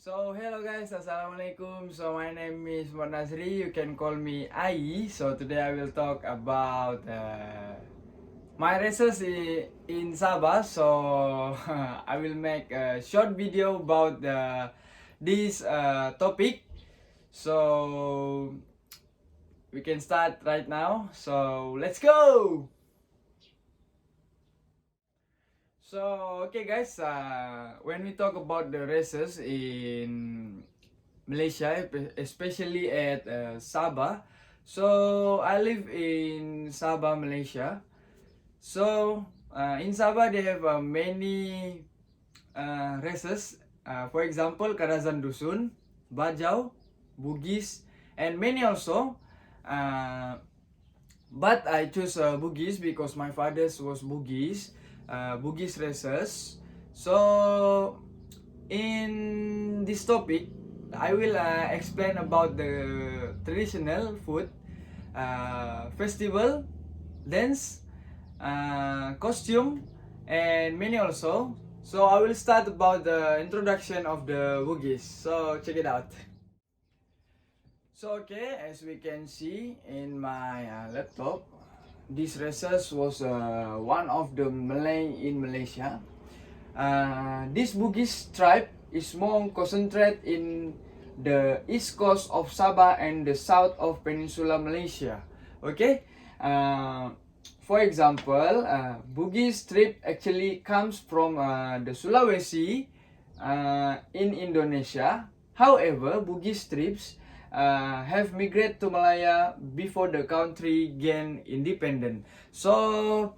So hello guys, assalamualaikum. So my name is Monazri. You can call me Ai. So today I will talk about my races in Sabah. So I will make a short video about this topic. So we can start right now. So let's go. So okay guys, when we talk about the races in Malaysia, especially at Sabah. So I live in Sabah, Malaysia. So in Sabah they have many races. For example, Kadazan Dusun, Bajau, Bugis, and many also. But I choose Bugis because my father's was Bugis, Bugis races. So in this topic, I will explain about the traditional food, festival, dance, costume, and many also. So I will start about the introduction of the Bugis. So check it out. So okay, as we can see in my laptop, this races was one of the Malay in Malaysia. This Bugis tribe is more concentrated in the east coast of Sabah and the south of Peninsula Malaysia. Okay, for example, Bugis tribe actually comes from the Sulawesi in Indonesia. However, Bugis tribes have migrated to Malaya before the country gained independence. So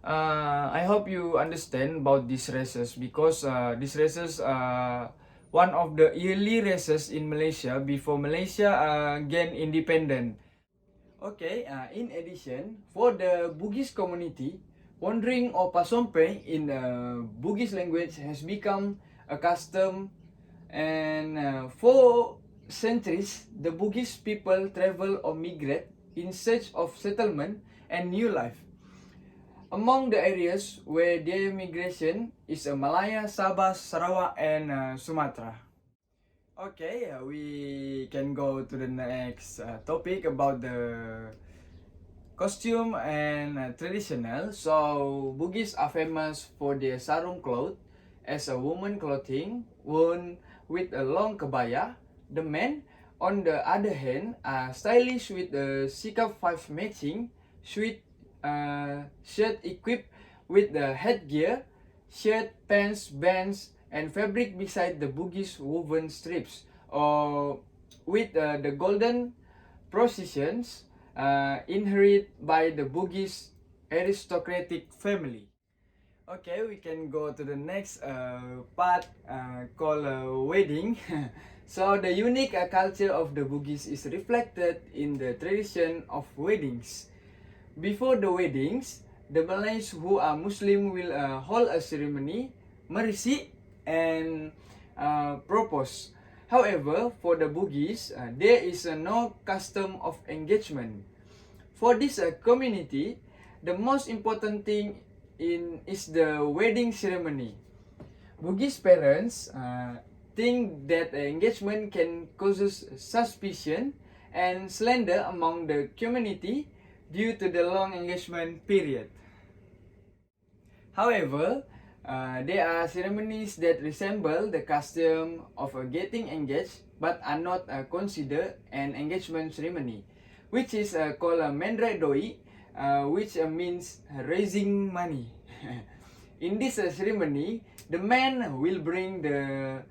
I hope you understand about these races because these races are one of the early races in Malaysia before Malaysia gained independence. Okay, in addition, for the Bugis community, wandering or pasompe in Bugis language has become a custom, and for centuries, the Bugis people travel or migrate in search of settlement and new life. Among the areas where their migration is Malaya, Sabah, Sarawak, and Sumatra. Okay, we can go to the next topic about the costume and traditional. So Bugis are famous for their sarung cloth as a woman clothing worn with a long kebaya. The men, on the other hand, are stylish with the sikap 5 matching sweet shirt equipped with the headgear, shirt, pants, bands, and fabric beside the Bugis woven strips, or with the golden processions inherited by the Bugis aristocratic family. Okay, we can go to the next part called wedding. So the unique culture of the Bugis is reflected in the tradition of weddings. Before the weddings, the Malays who are Muslim will hold a ceremony, marisi, and propose. However, for the Bugis, there is no custom of engagement. For this community, the most important thing is the wedding ceremony. Bugis parents think that engagement can cause suspicion and slander among the community due to the long engagement period. However, there are ceremonies that resemble the custom of getting engaged but are not considered an engagement ceremony, which is called a Mendrai Doi, which means raising money. In this ceremony, the man will bring the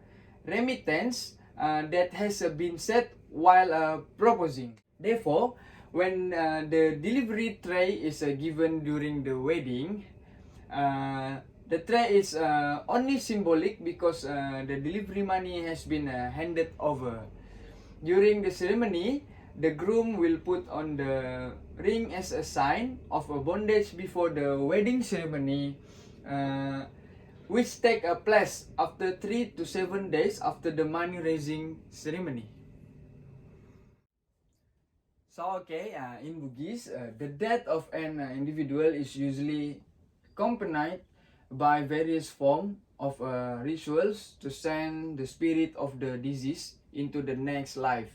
remittance that has been set while proposing. Therefore, when the delivery tray is given during the wedding, the tray is only symbolic because the delivery money has been handed over. During the ceremony, the groom will put on the ring as a sign of a bondage before the wedding ceremony, which take place after 3 to 7 days after the money raising ceremony. So okay, in Bugis, the death of an individual is usually accompanied by various forms of rituals to send the spirit of the deceased into the next life.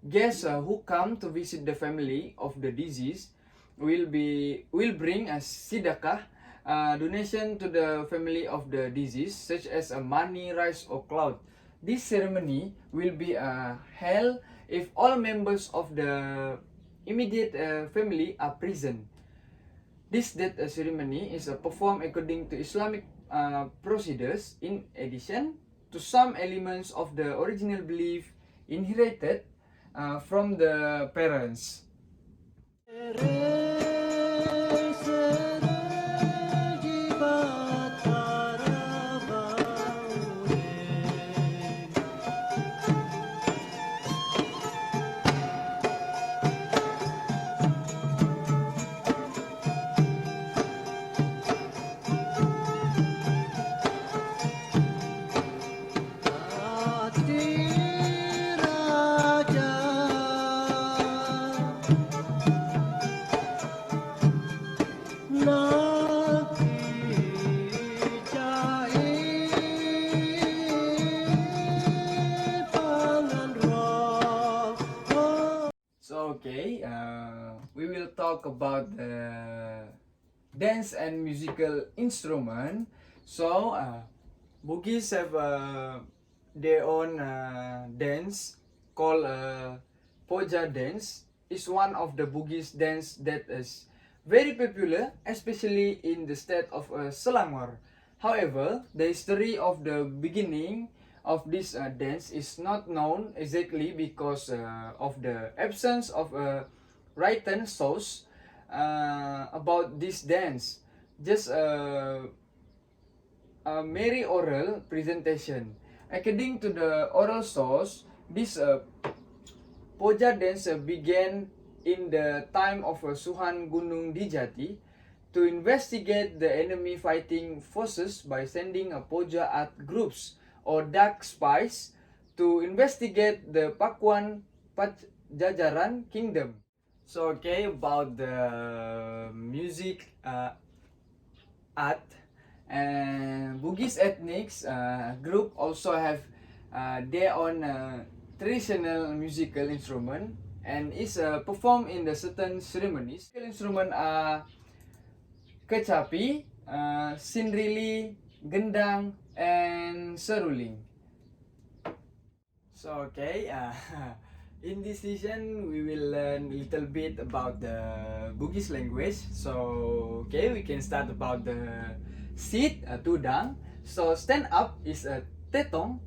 Guests who come to visit the family of the deceased will bring a sidakah, donation to the family of the deceased, such as a money, rice, or cloth. This ceremony will be held if all members of the immediate family are present. This death ceremony is performed according to Islamic procedures in addition to some elements of the original belief inherited from the parents. We will talk about the dance and musical instrument. So, Bugis have their own dance called Poja dance. Is one of the Bugis dance that is very popular, especially in the state of Selangor. However, the history of the beginning of this dance is not known exactly because of the absence of written source about this dance. Just a merry oral presentation. According to the oral source, this Poja dance began in the time of Suhan Gunung Dijati to investigate the enemy fighting forces by sending a Poja art groups or dark spies to investigate the Pakuan Pajajaran kingdom. So about the music art, and Bugis ethnics group also have their own traditional musical instrument and is performed in the certain ceremonies. Instrument are kecapi, sindrili, gendang, and seruling. So in this session we will learn a little bit about the Bugis language. So we can start about the sit, tudang. So stand up is a tetong.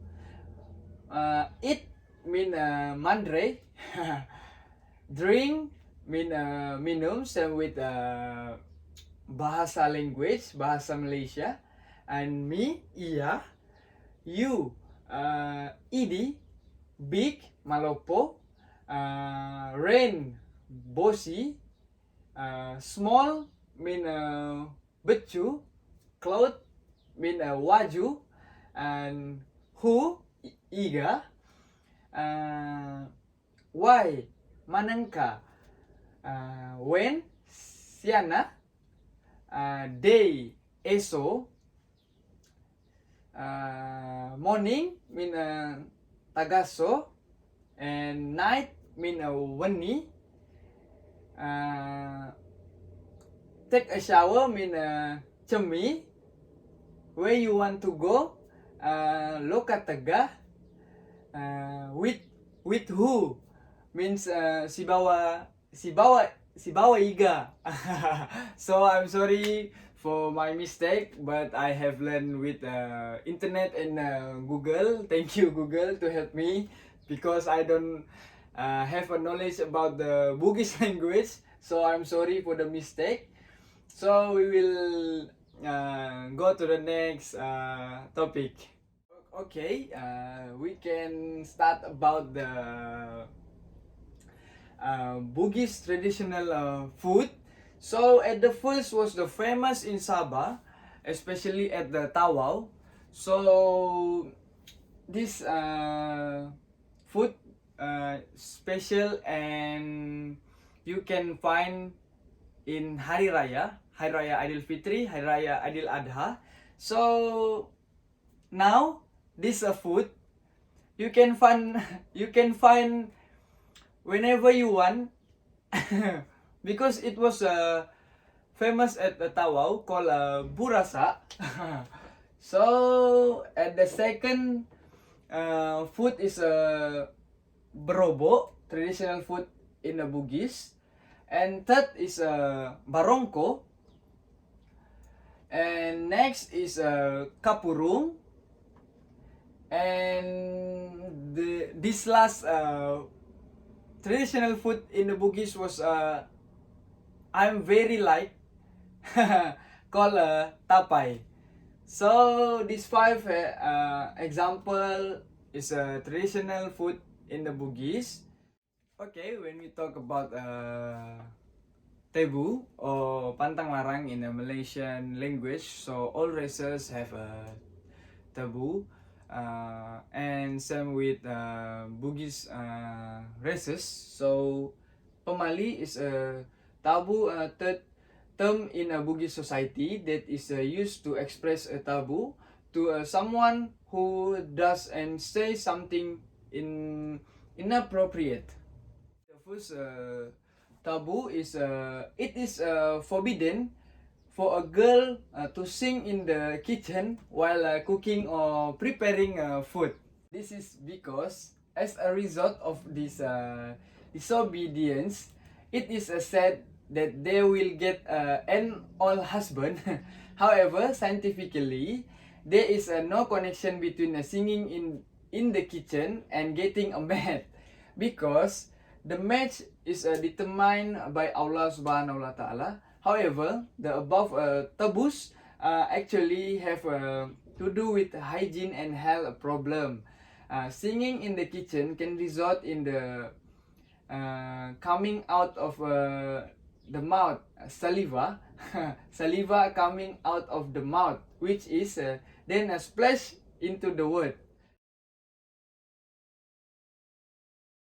Eat mean mandre. Drink mean minum, same with bahasa language, bahasa Malaysia. And me, iya. You, idi. Big, malopo. Rain, bosi. Small mean becu. Cloud mean waju. And who, iga. Why, manangka. When, siana. Day, eso. Morning mean tagaso. And night mean wani. Take a shower mean cemi. Where you want to go, lokataga. With who means sibawa iga. So I'm sorry for my mistake, but I have learned with internet and Google. Thank you Google to help me because I don't have a knowledge about the Bugis language. So I'm sorry for the mistake. So we will go to the next topic. We can start about the Bugis traditional food. So at the first was the famous in Sabah, especially at the Tawau. So this food special and you can find in Hari Raya Idul Fitri, Hari Raya Idul Adha. So now this food you can find you can find whenever you want because it was famous at the Tawau called burasa. So at the second food is berobo, traditional food in the Bugis, and third is barongko, and next is kapurung, and this last traditional food in the Bugis was I'm very like called tapay. So these five example is a traditional food in the Bugis. Okay, when we talk about tebu or pantang larang in the Malaysian language, so all races have a tebu, and same with Bugis races. So pemali is a tabu term in a Bugis society that is used to express a taboo to someone who does and say something inappropriate. The first taboo is it is forbidden for a girl to sing in the kitchen while cooking or preparing food. This is because as a result of this disobedience, it is said that they will get an old husband. However, scientifically, there is no connection between singing in the kitchen and getting a mate, because the match is determined by Allah Subhanahu wa Taala. However, the above taboos actually have to do with hygiene and health problem. Singing in the kitchen can result in the coming out of the mouth, saliva, saliva coming out of the mouth, which is then splash into the wood.